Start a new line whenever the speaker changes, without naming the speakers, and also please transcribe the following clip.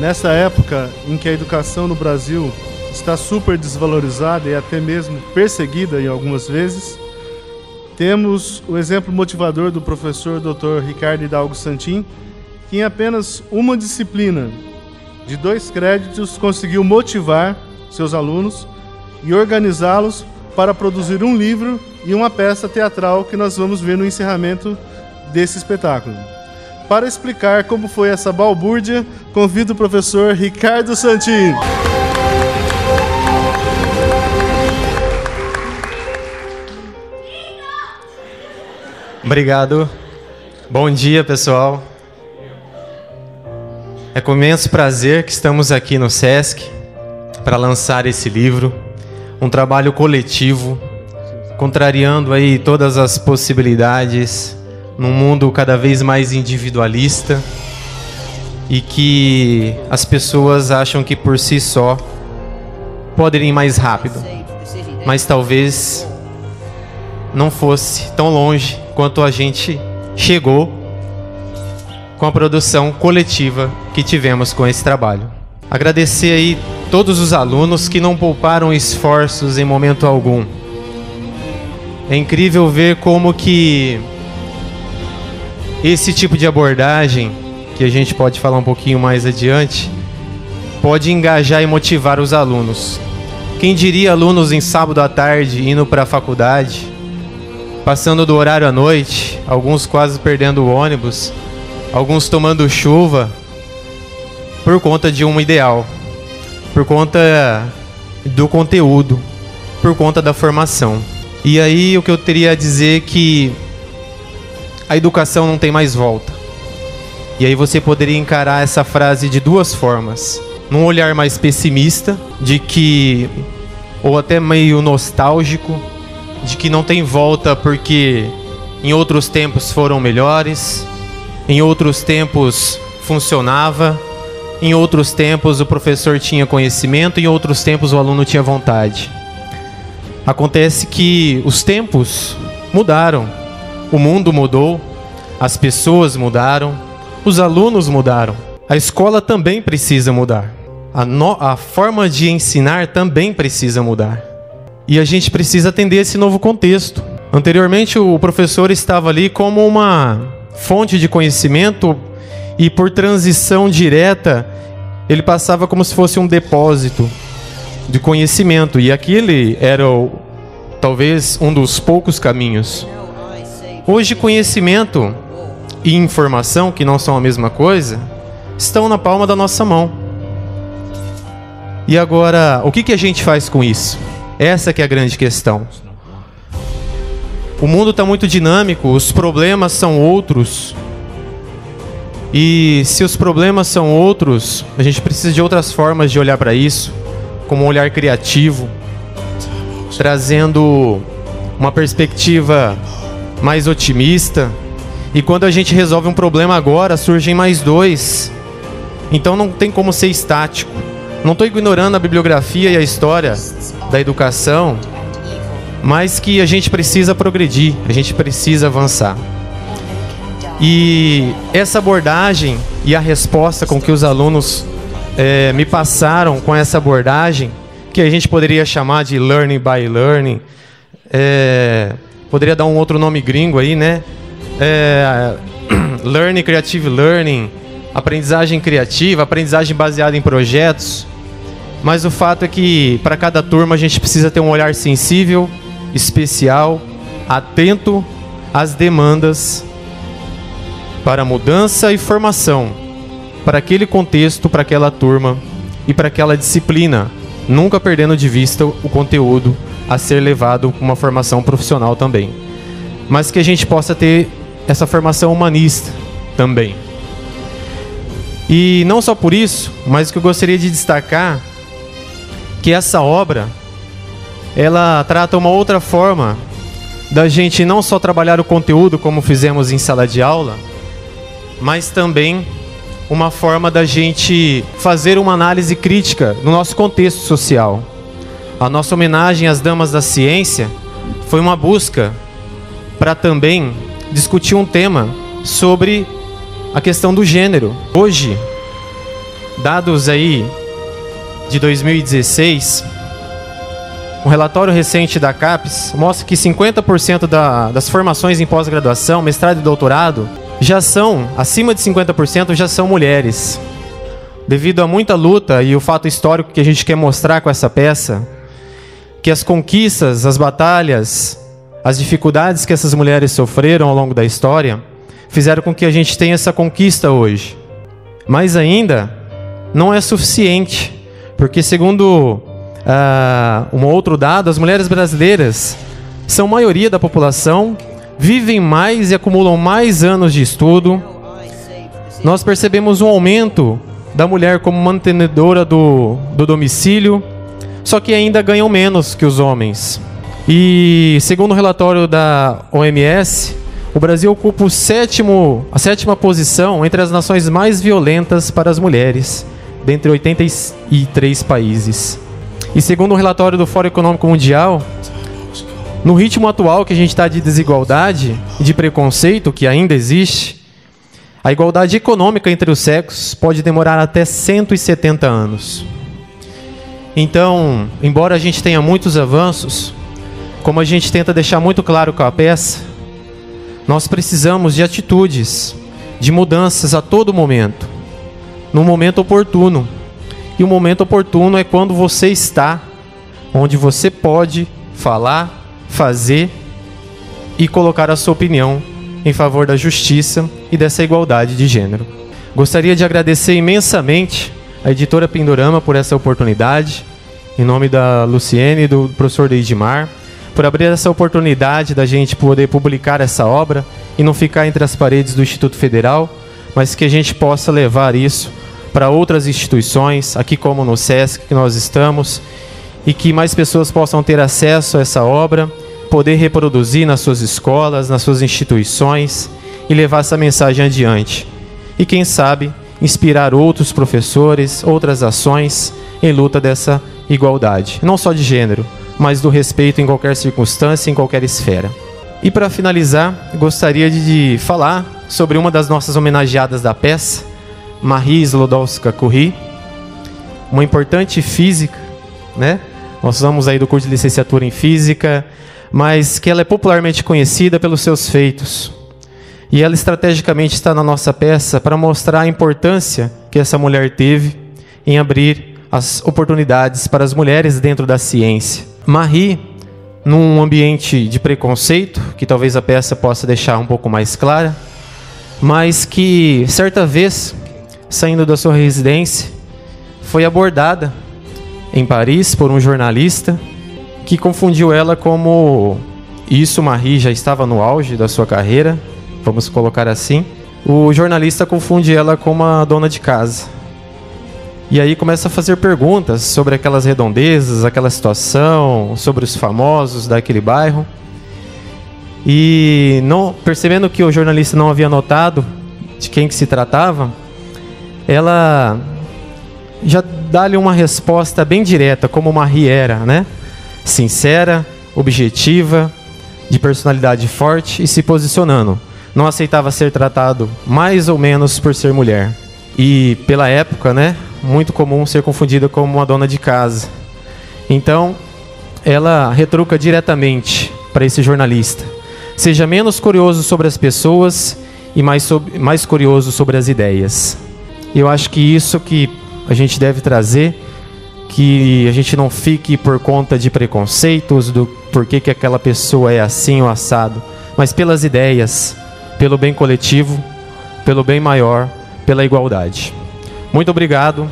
Nessa época em que a educação no Brasil está super desvalorizada e até mesmo perseguida em algumas vezes, temos o exemplo motivador do professor Dr. Ricardo Hidalgo Santin, que em apenas uma disciplina de 2 créditos conseguiu motivar seus alunos e organizá-los para produzir um livro e uma peça teatral que nós vamos ver no encerramento desse espetáculo. Para explicar como foi essa balbúrdia, convido o professor Ricardo Santin.
Obrigado. Bom dia, pessoal. É com imenso prazer que estamos aqui no SESC para lançar esse livro, um trabalho coletivo, contrariando aí todas as possibilidades num mundo cada vez mais individualista e que as pessoas acham que por si só podem ir mais rápido, mas talvez não fosse tão longe quanto a gente chegou com a produção coletiva que tivemos com esse trabalho. Agradecer aí todos os alunos que não pouparam esforços em momento algum. É incrível ver como que esse tipo de abordagem, que a gente pode falar um pouquinho mais adiante, pode engajar e motivar os alunos. Quem diria alunos em sábado à tarde indo para a faculdade, passando do horário à noite, alguns quase perdendo o ônibus, alguns tomando chuva, por conta de um ideal, por conta do conteúdo, por conta da formação. E aí o que eu teria a dizer é que a educação não tem mais volta. E aí você poderia encarar essa frase de 2 formas. Num olhar mais pessimista, de que, ou até meio nostálgico, de que não tem volta porque em outros tempos foram melhores, em outros tempos funcionava, em outros tempos o professor tinha conhecimento, em outros tempos o aluno tinha vontade. Acontece que os tempos mudaram, o mundo mudou, as pessoas mudaram, os alunos mudaram. A escola também precisa mudar. A forma de ensinar também precisa mudar. E a gente precisa atender esse novo contexto. Anteriormente o professor estava ali como uma fonte de conhecimento e por transição direta ele passava como se fosse um depósito de conhecimento. E aquele era talvez um dos poucos caminhos. Hoje conhecimento e informação, que não são a mesma coisa, estão na palma da nossa mão. E agora, o que a gente faz com isso? Essa que é a grande questão. O mundo está muito dinâmico, os problemas são outros. E se os problemas são outros, a gente precisa de outras formas de olhar para isso, como um olhar criativo, trazendo uma perspectiva mais otimista. E quando a gente resolve um problema agora, surgem mais 2. Então não tem como ser estático. Não estou ignorando a bibliografia e a história da educação, mas que a gente precisa progredir, a gente precisa avançar. E essa abordagem e a resposta com que os alunos me passaram com essa abordagem, que a gente poderia chamar de Learning by Learning, poderia dar um outro nome gringo aí, né? Learning, Creative Learning, aprendizagem criativa, aprendizagem baseada em projetos. Mas o fato é que para cada turma a gente precisa ter um olhar sensível, especial, atento às demandas para mudança e formação, para aquele contexto, para aquela turma e para aquela disciplina, nunca perdendo de vista o conteúdo a ser levado com uma formação profissional também. Mas que a gente possa ter essa formação humanista também. E não só por isso, mas o que eu gostaria de destacar, que essa obra, ela trata uma outra forma da gente não só trabalhar o conteúdo como fizemos em sala de aula, mas também uma forma da gente fazer uma análise crítica no nosso contexto social. A nossa homenagem às damas da ciência foi uma busca para também discutir um tema sobre a questão do gênero. Hoje, dados aí de 2016, um relatório recente da CAPES mostra que 50% das formações em pós-graduação, mestrado e doutorado, acima de 50% já são mulheres. Devido a muita luta e o fato histórico que a gente quer mostrar com essa peça, que as conquistas, as batalhas, as dificuldades que essas mulheres sofreram ao longo da história, fizeram com que a gente tenha essa conquista hoje. Mas ainda não é suficiente, porque segundo um outro dado, as mulheres brasileiras são maioria da população, vivem mais e acumulam mais anos de estudo. Nós percebemos um aumento da mulher como mantenedora do domicílio, só que ainda ganham menos que os homens. E segundo o relatório da OMS, o Brasil ocupa a sétima posição entre as nações mais violentas para as mulheres, dentre 83 países. E segundo o relatório do Fórum Econômico Mundial, no ritmo atual que a gente está de desigualdade e de preconceito, que ainda existe, a igualdade econômica entre os sexos pode demorar até 170 anos. Então, embora a gente tenha muitos avanços, como a gente tenta deixar muito claro com a peça, nós precisamos de atitudes, de mudanças a todo momento, no momento oportuno. E o momento oportuno é quando você está onde você pode falar, fazer e colocar a sua opinião em favor da justiça e dessa igualdade de gênero. Gostaria de agradecer imensamente a editora Pindorama por essa oportunidade, em nome da Luciene e do professor Deidmar, por abrir essa oportunidade da gente poder publicar essa obra e não ficar entre as paredes do Instituto Federal, mas que a gente possa levar isso para outras instituições, aqui como no SESC que nós estamos, e que mais pessoas possam ter acesso a essa obra, poder reproduzir nas suas escolas, nas suas instituições e levar essa mensagem adiante. E quem sabe, inspirar outros professores, outras ações em luta dessa igualdade, não só de gênero, mas do respeito em qualquer circunstância, em qualquer esfera. E para finalizar, gostaria de falar sobre uma das nossas homenageadas da peça, Marie Sklodowska-Curie, uma importante física, né? Nós somos aí do curso de licenciatura em física, mas que ela é popularmente conhecida pelos seus feitos. E ela estrategicamente está na nossa peça para mostrar a importância que essa mulher teve em abrir as oportunidades para as mulheres dentro da ciência. Marie, num ambiente de preconceito, que talvez a peça possa deixar um pouco mais clara, mas que, certa vez, saindo da sua residência, foi abordada em Paris por um jornalista que confundiu ela como... Isso, Marie já estava no auge da sua carreira, vamos colocar assim. O jornalista confunde ela com uma dona de casa. E aí começa a fazer perguntas sobre aquelas redondezas, aquela situação, sobre os famosos daquele bairro. E percebendo que o jornalista não havia notado de quem que se tratava, ela já dá-lhe uma resposta bem direta, como Marie era, né? Sincera, objetiva, de personalidade forte e se posicionando. Não aceitava ser tratado mais ou menos por ser mulher. E pela época, né, muito comum ser confundida como uma dona de casa. Então, ela retruca diretamente para esse jornalista: seja menos curioso sobre as pessoas e mais curioso sobre as ideias. Eu acho que isso que a gente deve trazer, que a gente não fique por conta de preconceitos, do porquê que aquela pessoa é assim ou assado, mas pelas ideias, pelo bem coletivo, pelo bem maior, pela igualdade. Muito obrigado.